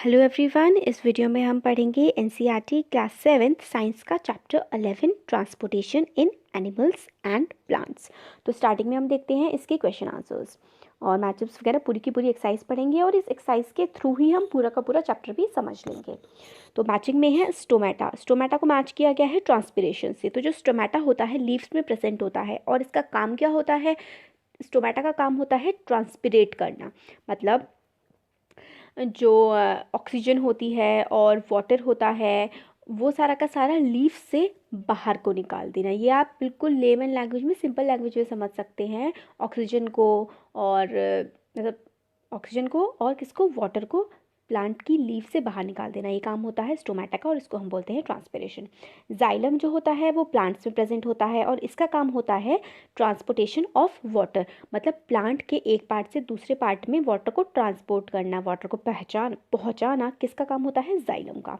Hello everyone, इस video में हम पढ़ेंगे एनसीईआरटी क्लास 7 साइंस का chapter 11 transportation in animals and plants. तो स्टार्टिंग में हम देखते हैं इसके क्वेश्चन आंसर्स और मैचअप्स वगैरह पूरी की पूरी एक्सरसाइज पढ़ेंगे और इस एक्सरसाइज के थ्रू ही हम पूरा का पूरा चैप्टर भी समझ लेंगे। तो मैचिंग में है स्टोमेटा। स्टोमेटा को मैच किया गया है ट्रांसपिरेशन से। तो जो स्टोमेटा होता है लीव्स में प्रेजेंट होता है और इसका काम क्या होता है, स्टोमेटा का काम होता है ट्रांसपिरेट करना, मतलब जो ऑक्सीजन होती है और वाटर होता है वो सारा का सारा लीफ से बाहर को निकाल देना। ये आप बिल्कुल लेमन लैंग्वेज में, सिंपल लैंग्वेज में समझ सकते हैं। ऑक्सीजन को और मतलब ऑक्सीजन को और किसको, वाटर को प्लांट की लीफ से बाहर निकाल देना, ये काम होता है स्टोमेटा का और इसको हम बोलते हैं ट्रांसपिरेशन। जाइलम जो होता है वो प्लांट्स में प्रेजेंट होता है और इसका काम होता है ट्रांसपोर्टेशन ऑफ वाटर, मतलब प्लांट के एक पार्ट से दूसरे पार्ट में वाटर को ट्रांसपोर्ट करना, वाटर को पहुंचाना किसका काम होता है, जाइलम का।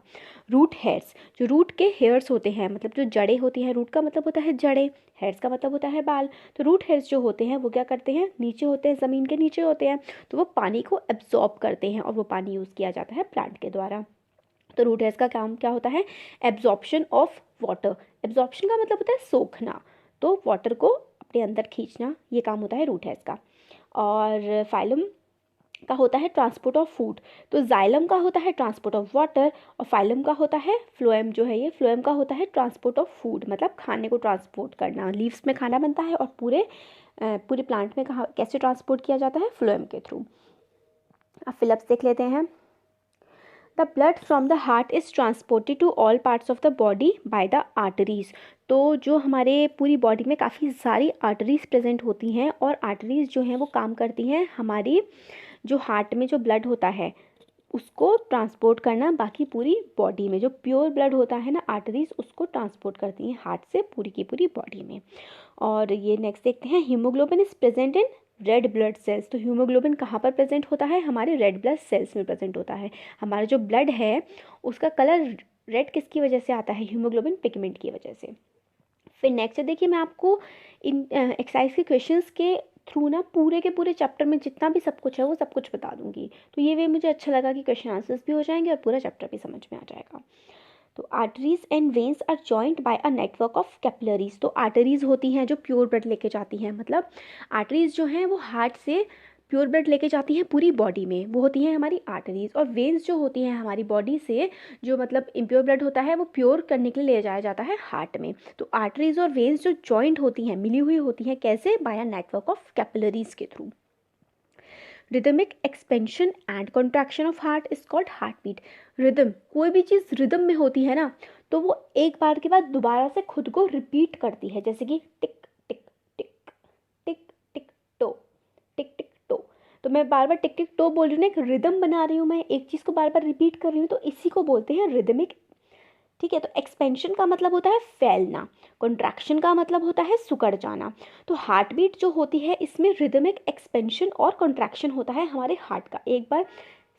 रूट हेयर्स, जो रूट के हेयर्स होते हैं, मतलब जो जड़ें होती हैं, रूट का मतलब होता है जड़ें, हेयर्स का मतलब होता है बाल। तो रूट हेयर्स जो होते हैं वो क्या करते हैं, नीचे होते हैं, ज़मीन के नीचे होते हैं, तो वो पानी को एब्जॉर्ब करते हैं और वो पानी यूज़ किया जाता है प्लांट के द्वारा। तो रूट हेयर्स का काम क्या होता है, एब्जॉर्प्शन ऑफ वाटर। एब्जॉर्प्शन का मतलब होता है सोखना, तो वाटर को अपने अंदर खींचना, ये काम होता है रूट हेयर्स का। और फाइलम का होता है ट्रांसपोर्ट ऑफ फूड। तो जाइलम का होता है ट्रांसपोर्ट ऑफ वाटर और फाइलम का होता है, फ्लोएम जो है ये, फ्लोएम का होता है ट्रांसपोर्ट ऑफ फूड, मतलब खाने को ट्रांसपोर्ट करना। लीव्स में खाना बनता है और पूरे प्लांट में कहाँ कैसे ट्रांसपोर्ट किया जाता है, फ्लोएम के थ्रू। अब फिलअप्स देख लेते हैं। The blood from the heart is transported to all parts of the body by the arteries. तो जो हमारे पूरी बॉडी में काफ़ी सारी आर्टरीज प्रेजेंट होती हैं और आर्टरीज जो हैं वो काम करती हैं हमारी जो हार्ट में जो ब्लड होता है उसको ट्रांसपोर्ट करना बाकी पूरी बॉडी में। जो प्योर ब्लड होता है ना, आर्टरीज उसको ट्रांसपोर्ट करती हैं हार्ट से पूरी की पूरी बॉडी में। और ये नेक्स्ट देखते हैं, haemoglobin is present in red blood cells. तो हीमोग्लोबिन कहाँ पर प्रेजेंट होता है, हमारे रेड ब्लड सेल्स में प्रेजेंट होता है। हमारा जो ब्लड है उसका कलर रेड किसकी वजह से आता है, हीमोग्लोबिन पिगमेंट की वजह से। फिर नेक्स्ट देखिए, मैं आपको इन एक्सरसाइज के क्वेश्चंस के थ्रू ना पूरे के पूरे चैप्टर में जितना भी सब कुछ है वो सब कुछ बता दूंगी। तो ये वे मुझे अच्छा लगा कि क्वेश्चन आंसर्स भी हो जाएंगे और पूरा चैप्टर भी समझ में आ जाएगा। तो arteries and veins are joint by a network of capillaries. तो आर्टरीज होती हैं जो प्योर ब्लड लेके जाती हैं, मतलब आर्टरीज जो हैं वो हार्ट से प्योर ब्लड लेके जाती हैं पूरी बॉडी में, वो होती हैं हमारी आर्टरीज। और वेन्स जो होती हैं हमारी बॉडी से जो मतलब इम्प्योर ब्लड होता है वो प्योर करने के लिए ले जाया जाता है हार्ट में। तो आर्टरीज और वेन्स जो जॉइंट होती हैं, मिली हुई होती हैं, कैसे, by a network of capillaries के through. Rhythmic expansion and contraction of heart is called heart beat. Rhythm, कोई भी चीज़ रिदम में होती है ना तो वो एक बार के बाद दोबारा से खुद को रिपीट करती है, जैसे कि टिक टिक टिक टिक टिक टो, टिक टिक टो। तो मैं बार बार टिक टिक टो बोल रही हूँ ना, एक रिदम बना रही हूँ, मैं एक चीज़ को बार बार रिपीट कर रही हूँ, तो इसी को बोलते हैं रिदमिक। ठीक है, तो एक्सपेंशन का मतलब होता है फैलना, कॉन्ट्रैक्शन का मतलब होता है सिकुड़ जाना। तो हार्ट बीट जो होती है इसमें रिदमिक एक्सपेंशन और कॉन्ट्रैक्शन होता है हमारे हार्ट का, एक बार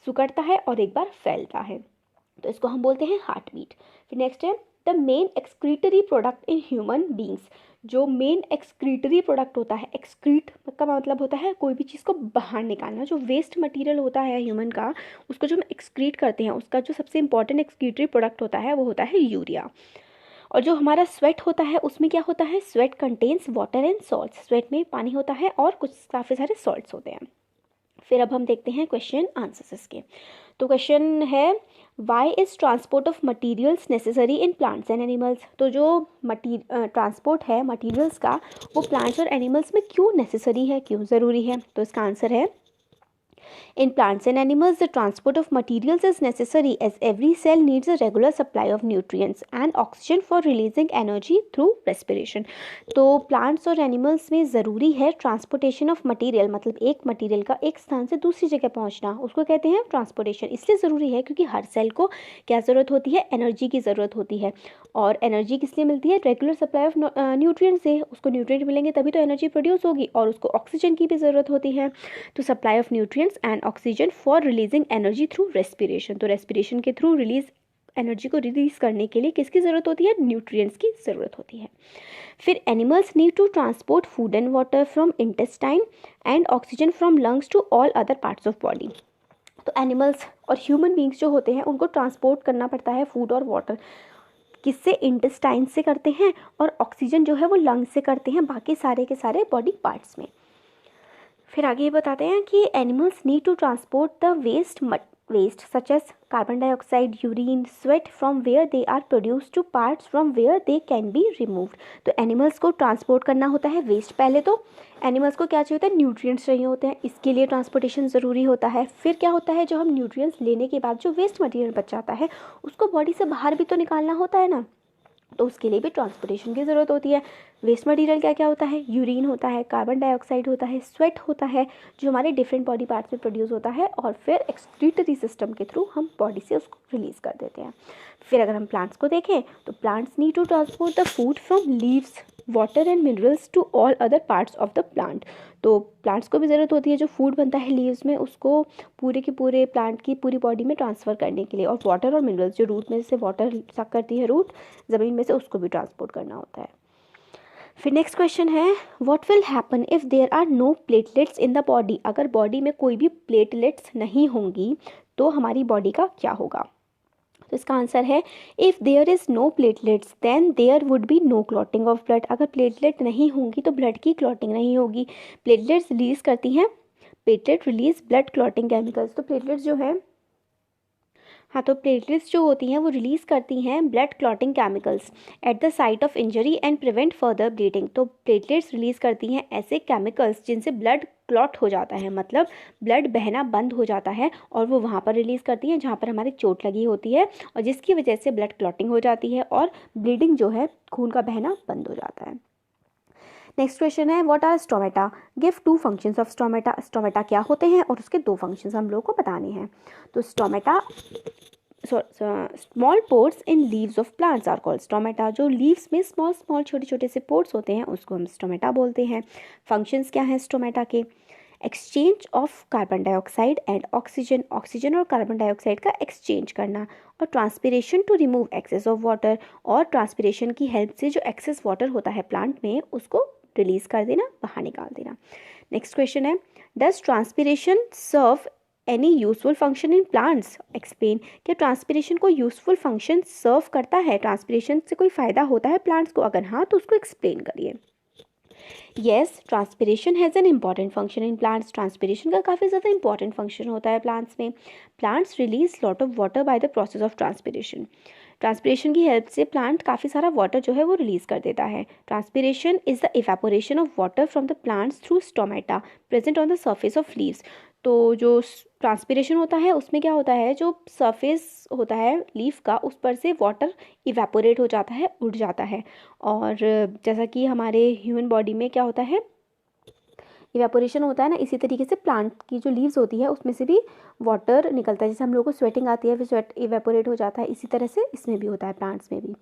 सिकुड़ता है और एक बार फैलता है, तो इसको हम बोलते हैं हार्ट बीट। फिर नेक्स्ट है the main excretory product in human beings. जो मेन एक्सक्रीटरी प्रोडक्ट होता है, एक्सक्रीट का मतलब होता है कोई भी चीज़ को बाहर निकालना, जो वेस्ट मटेरियल होता है ह्यूमन का उसको जो हम एक्सक्रीट करते हैं, उसका जो सबसे इंपॉर्टेंट एक्सक्रीटरी प्रोडक्ट होता है वो होता है यूरिया। और जो हमारा स्वेट होता है उसमें क्या होता है, sweat contains water and salts. Sweat में पानी होता है और कुछ काफ़ी सारे सॉल्ट्स होते हैं। फिर अब हम देखते हैं क्वेश्चन आंसर्स के। तो क्वेश्चन है, why is transport of materials necessary in plants and animals. तो जो ट्रांसपोर्ट है मटीरियल्स का वो प्लांट्स और एनिमल्स में क्यों नेसेसरी है, क्यों ज़रूरी है। तो इसका आंसर है, in plants and animals, the transport of materials is necessary as every cell needs a regular supply of nutrients and oxygen for releasing energy through respiration. तो plants और animals में ज़रूरी है ट्रांसपोर्टेशन ऑफ मटेरियल, मतलब एक material का एक स्थान से दूसरी जगह पहुंचना, उसको कहते हैं ट्रांसपोर्टेशन। इसलिए ज़रूरी है क्योंकि हर सेल को क्या ज़रूरत होती है, एनर्जी की ज़रूरत होती है। और एनर्जी किस लिए मिलती है, रेगुलर सप्लाई ऑफ न्यूट्रिएंट से, उसको न्यूट्रिएंट मिलेंगे तभी तो एनर्जी प्रोड्यूस होगी, और उसको ऑक्सीजन की भी ज़रूरत होती है। तो supply of nutrients and oxygen for releasing energy through respiration. तो रेस्पिरेशन के थ्रू रिलीज एनर्जी को रिलीज करने के लिए किसकी ज़रूरत होती है, न्यूट्रिएंट्स की ज़रूरत होती है। फिर animals need to transport food and water from intestine and oxygen from lungs to all other parts of body. तो एनिमल्स और ह्यूमन बींग्स जो होते हैं उनको ट्रांसपोर्ट करना पड़ता है फूड और वाटर, किससे, इंटेस्टाइन से करते हैं, और ऑक्सीजन जो है वो लंग से करते हैं, बाकी सारे के सारे बॉडी पार्ट्स में। फिर आगे ये बताते हैं कि animals need to transport the waste such as carbon dioxide, urine, sweat from where they are produce to parts from where they can be removed. तो एनिमल्स को ट्रांसपोर्ट करना होता है वेस्ट। पहले तो एनिमल्स को क्या चाहिए होता है, न्यूट्रिएंट्स चाहिए होते हैं, इसके लिए ट्रांसपोर्टेशन ज़रूरी होता है। फिर क्या होता है, जो हम न्यूट्रिएंट्स लेने के बाद जो वेस्ट मटेरियल बच जाता है उसको बॉडी से बाहर भी तो निकालना होता है ना, तो उसके लिए भी ट्रांसपोर्टेशन की ज़रूरत होती है। वेस्ट मटेरियल क्या क्या होता है, यूरिन होता है, कार्बन डाइऑक्साइड होता है, स्वेट होता है जो हमारे डिफरेंट बॉडी पार्ट्स में प्रोड्यूस होता है, और फिर एक्सक्रीटरी सिस्टम के थ्रू हम बॉडी से उसको रिलीज़ कर देते हैं। फिर अगर हम प्लांट्स को देखें तो plants need to transport the food from leaves, water and minerals to all other parts of the plant. तो प्लांट्स को भी ज़रूरत होती है जो फूड बनता है लीव्स में उसको पूरे के पूरे प्लांट की पूरी बॉडी में ट्रांसफ़र करने के लिए, और वाटर और मिनरल्स जो रूट में से वाटर सक करती है रूट ज़मीन में से, उसको भी ट्रांसपोर्ट करना होता है। फिर नेक्स्ट क्वेश्चन है, what will happen if there are no platelets in the body. अगर बॉडी में कोई भी प्लेटलेट्स नहीं होंगी तो हमारी बॉडी का क्या होगा। तो इसका आंसर है, if there is no platelets then there would be no clotting of blood. अगर प्लेटलेट नहीं होंगी तो ब्लड की क्लॉटिंग नहीं होगी। प्लेटलेट्स रिलीज़ करती हैं, platelet release blood clotting chemicals. तो प्लेटलेट्स जो है, हाँ, तो प्लेटलेट्स जो होती हैं वो रिलीज़ करती हैं blood clotting chemicals at the site of injury and prevent further bleeding. तो प्लेटलेट्स रिलीज़ करती हैं ऐसे केमिकल्स जिनसे ब्लड क्लॉट हो जाता है, मतलब ब्लड बहना बंद हो जाता है, और वो वहाँ पर रिलीज़ करती हैं जहाँ पर हमारी चोट लगी होती है, और जिसकी वजह से ब्लड क्लॉटिंग हो जाती है और ब्लीडिंग जो है, खून का बहना बंद हो जाता है। नेक्स्ट क्वेश्चन है, what are stomata, give 2 functions of stomata. Stomata क्या होते हैं और उसके 2 फंक्शंस हम लोग को बताने हैं। तो stomata, small pores in leaves of plants are called stomata. जो लीव्स में स्मॉल स्मॉल छोटे छोटे से पोर्स होते हैं उसको हम स्टोमेटा बोलते हैं। फंक्शंस क्या हैं स्टोमेटा के, exchange of carbon dioxide and oxygen, oxygen और कार्बन डाइऑक्साइड का एक्सचेंज करना, और transpiration to remove excess of water, और ट्रांसपिरेशन की हेल्प से जो एक्सेस वाटर होता है प्लांट में उसको रिलीज कर देना, बाहर निकाल देना। नेक्स्ट क्वेश्चन है, does transpiration serve any useful function in plants, explain. क्या ट्रांसपिरेशन को यूजफुल फंक्शन सर्व करता है, ट्रांसपिरेशन से कोई फ़ायदा होता है प्लांट्स को, अगर हाँ तो उसको एक्सप्लेन करिए। Yes, transpiration has an important function in plants. Transpiration का काफ़ी ज़्यादा इंपॉर्टेंट फंक्शन होता है प्लांट्स में। Plants release lot of water by the process of transpiration. Transpiration की हेल्प से प्लांट काफ़ी सारा वाटर जो है वो रिलीज़ कर देता है। Transpiration is the evaporation of water from the plants through stomata present on the surface of leaves. तो जो ट्रांसपिरेशन होता है उसमें क्या होता है, जो सरफेस होता है लीफ का उस पर से वाटर इवेपोरेट हो जाता है, उड़ जाता है। और जैसा कि हमारे ह्यूमन बॉडी में क्या होता है, इवेपोरेशन होता है ना, इसी तरीके से प्लांट की जो लीव्स होती है उसमें से भी वाटर निकलता है। जैसे हम लोगों को स्वेटिंग आती है फिर स्वेट इवेपोरेट हो जाता है, इसी तरह से इसमें भी होता है, प्लांट्स में भी।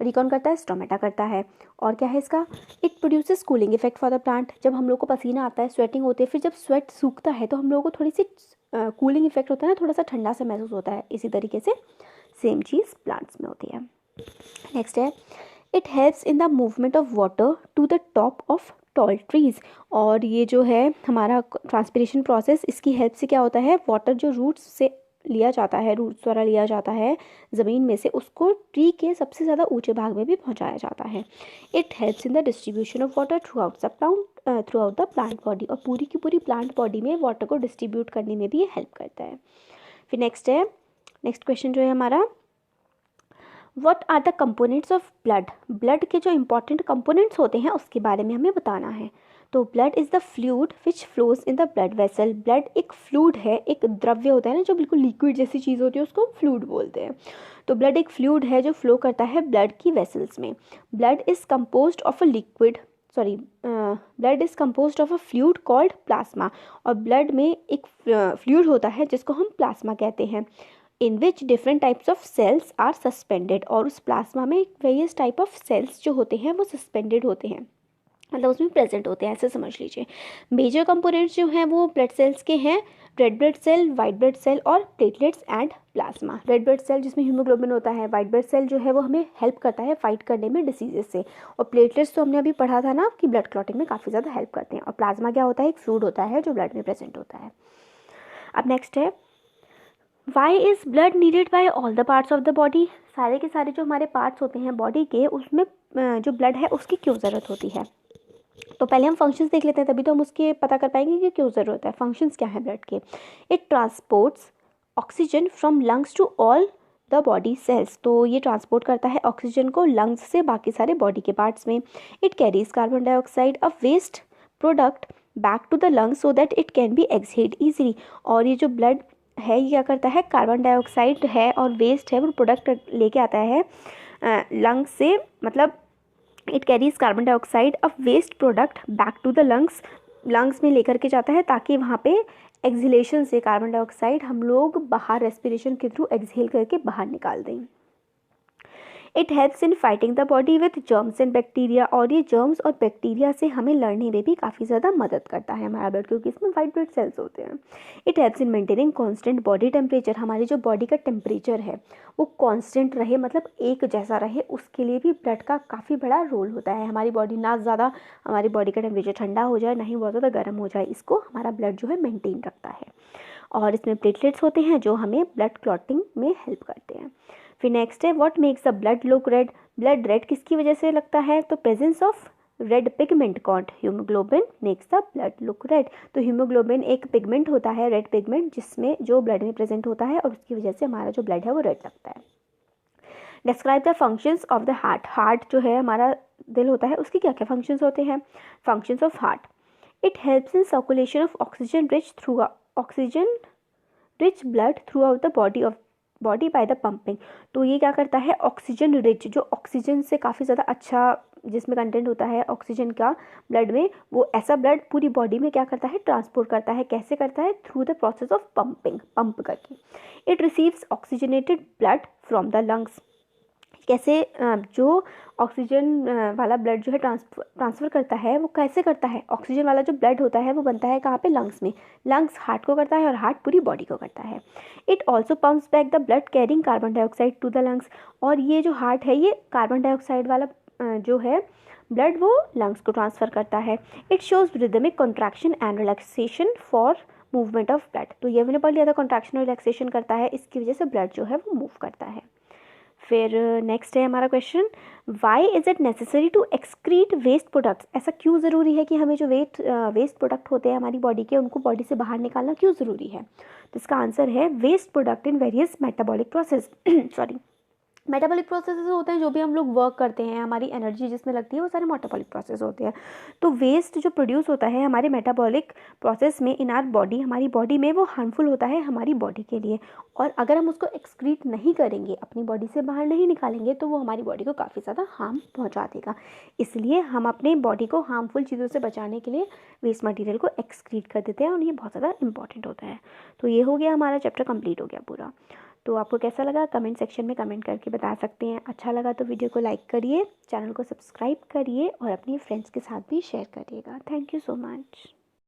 और ये कौन करता है, स्टोमेटा करता है। और क्या है इसका, it produces cooling effect for the plant. जब हम लोग को पसीना आता है, स्वेटिंग होती है, फिर जब स्वेट सूखता है तो हम लोगों को थोड़ी सी कूलिंग इफेक्ट होता है ना, थोड़ा सा ठंडा सा महसूस होता है। इसी तरीके से सेम चीज़ प्लांट्स में होती है। नेक्स्ट है, it helps in the movement of water to the top of tall trees. और ये जो है हमारा ट्रांसपिरेशन प्रोसेस, इसकी हेल्प से क्या होता है, वाटर जो रूट्स से लिया जाता है, रूट्स द्वारा लिया जाता है ज़मीन में से, उसको ट्री के सबसे ज़्यादा ऊंचे भाग में भी पहुंचाया जाता है। It helps in the distribution of water through out the plant body. और पूरी की पूरी प्लांट बॉडी में वाटर को डिस्ट्रीब्यूट करने में भी ये हेल्प करता है। फिर नेक्स्ट क्वेश्चन जो है हमारा, what are the components of blood. Blood के जो इंपॉर्टेंट कंपोनेंट्स होते हैं उसके बारे में हमें बताना है। तो blood is the fluid which flows in the blood vessel. Blood एक फ्लूइड है, एक द्रव्य होता है ना जो बिल्कुल लिक्विड जैसी चीज़ होती है, उसको हम फ्लूइड बोलते हैं। तो ब्लड एक फ्लूइड है जो फ्लो करता है ब्लड की वेसल्स में। Blood is composed of a fluid called plasma. और ब्लड में एक फ्लूइड होता है जिसको हम प्लाज्मा कहते हैं, in which different types of cells are suspended. और उस प्लाज्मा में वेरियस टाइप ऑफ सेल्स जो होते हैं वो सस्पेंडेड होते हैं, मतलब उसमें प्रेजेंट होते हैं, ऐसे समझ लीजिए। मेजर कंपोनेंट्स जो हैं वो ब्लड सेल्स के हैं, red blood cell, white blood cell और platelets and plasma. Red blood cell जिसमें हीमोग्लोबिन होता है, वाइट ब्लड सेल जो है वो हमें हेल्प करता है फाइट करने में डिसीजेस से, और प्लेटलेट्स तो हमने अभी पढ़ा था ना कि ब्लड क्लॉटिंग में काफ़ी ज़्यादा हेल्प करते हैं। और प्लाज्मा क्या होता है, एक फ्लूइड होता है जो ब्लड में प्रेजेंट होता है। अब नेक्स्ट है, why is blood needed by all the parts of the body, सारे के सारे जो हमारे पार्ट्स होते हैं बॉडी के, उसमें जो ब्लड है उसकी क्यों ज़रूरत होती है। तो पहले हम फंक्शंस देख लेते हैं, तभी तो हम उसके पता कर पाएंगे कि क्यों ज़रूरत है। फंक्शंस क्या है ब्लड के। It transports oxygen from lungs to all the body cells, तो ये ट्रांसपोर्ट करता है ऑक्सीजन को लंग्स से बाकी सारे बॉडी के पार्ट्स में। It carries carbon dioxide a waste product back to the lungs so that it can be exhaled easily, और ये जो ब्लड है ये क्या करता है, कार्बन डाइऑक्साइड है और वेस्ट है वो प्रोडक्ट लेके आता है लंग्स से, मतलब it carries carbon dioxide a waste product back to the lungs में लेकर के जाता है, ताकि वहाँ पे एक्सहेलेशन से कार्बन डाइऑक्साइड हम लोग बाहर रेस्पिरेशन के थ्रू एक्सहेल करके बाहर निकाल दें। It helps in fighting the body with germs and bacteria, और ये जर्म्स और बैक्टीरिया से हमें लड़ने में भी काफ़ी ज़्यादा मदद करता है हमारा ब्लड, क्योंकि इसमें वाइट ब्लड सेल्स होते हैं। It helps in maintaining constant body temperature, हमारी जो बॉडी का टेम्परेचर है वो कांस्टेंट रहे, मतलब एक जैसा रहे, उसके लिए भी ब्लड का काफ़ी बड़ा रोल होता है। हमारी बॉडी ना ज़्यादा हमारी बॉडी का टेम्परेचर ठंडा हो जाए, ना ही बहुत ज़्यादा गर्म हो जाए, इसको हमारा ब्लड जो है मेनटेन रखता है। और इसमें प्लेटलेट्स होते हैं जो हमें ब्लड क्लॉटिंग में हेल्प करते हैं। फिर नेक्स्ट है what makes the blood look red, blood red किसकी वजह से लगता है, तो presence of red pigment called haemoglobin makes the blood look red. तो हीमोग्लोबिन एक पिगमेंट होता है, रेड पिगमेंट, जिसमें जो ब्लड में प्रेजेंट होता है और उसकी वजह से हमारा जो ब्लड है वो रेड लगता है। Describe the functions of the heart, heart जो है हमारा दिल होता है, उसके क्या क्या फंक्शंस होते हैं। Functions of heart, it helps in circulation of oxygen rich blood through out the body by the pumping. तो ये क्या करता है, ऑक्सीजन रिच, जो ऑक्सीजन से काफ़ी ज़्यादा अच्छा जिसमें कंटेंट होता है ऑक्सीजन का ब्लड में, वो ऐसा ब्लड पूरी बॉडी में क्या करता है, ट्रांसपोर्ट करता है। कैसे करता है, through the process of pumping, pump करके। It receives oxygenated blood from the lungs, कैसे जो ऑक्सीजन वाला ब्लड जो है ट्रांसफ़र करता है, वो कैसे करता है, ऑक्सीजन वाला जो ब्लड होता है वो बनता है कहाँ पे, लंग्स में। लंग्स हार्ट को करता है और हार्ट पूरी बॉडी को करता है। It also pumps back the blood carrying carbon dioxide to the lungs, और ये जो हार्ट है ये कार्बन डाइऑक्साइड वाला जो है ब्लड वो लंग्स को ट्रांसफ़र करता है। It shows rhythmic contraction and relaxation for movement of blood, तो ये मैंने पढ़ लिया था, कॉन्ट्रैक्शन और रिलैक्सेशन करता है, इसकी वजह से ब्लड जो है वो मूव करता है। फिर नेक्स्ट है हमारा question, why is it necessary to excrete waste products, ऐसा क्यों ज़रूरी है कि हमें जो वेस्ट प्रोडक्ट होते हैं हमारी बॉडी के, उनको बॉडी से बाहर निकालना क्यों ज़रूरी है। तो इसका आंसर है waste product in various metabolic process sorry metabolic processes होते हैं, जो भी हम लोग वर्क करते हैं, हमारी एनर्जी जिसमें लगती है, वो सारे मेटाबॉलिक प्रोसेस होते हैं। तो वेस्ट जो प्रोड्यूस होता है हमारे मेटाबॉलिक प्रोसेस में इन आर बॉडी, हमारी बॉडी में, वो हार्मफुल होता है हमारी बॉडी के लिए, और अगर हम उसको एक्सक्रीट नहीं करेंगे, अपनी बॉडी से बाहर नहीं निकालेंगे, तो वो हमारी बॉडी को काफ़ी ज़्यादा हार्म पहुँचा देगा। इसलिए हम अपने बॉडी को हार्मफुल चीज़ों से बचाने के लिए वेस्ट मटीरियल को एक्सक्रीट कर देते हैं, और ये बहुत ज़्यादा इंपॉर्टेंट होता है। तो ये हो गया हमारा चैप्टर कंप्लीट हो गया पूरा। तो आपको कैसा लगा कमेंट सेक्शन में कमेंट करके बता सकते हैं। अच्छा लगा तो वीडियो को लाइक करिए, चैनल को सब्सक्राइब करिए और अपनी फ्रेंड्स के साथ भी शेयर करिएगा। Thank you so much.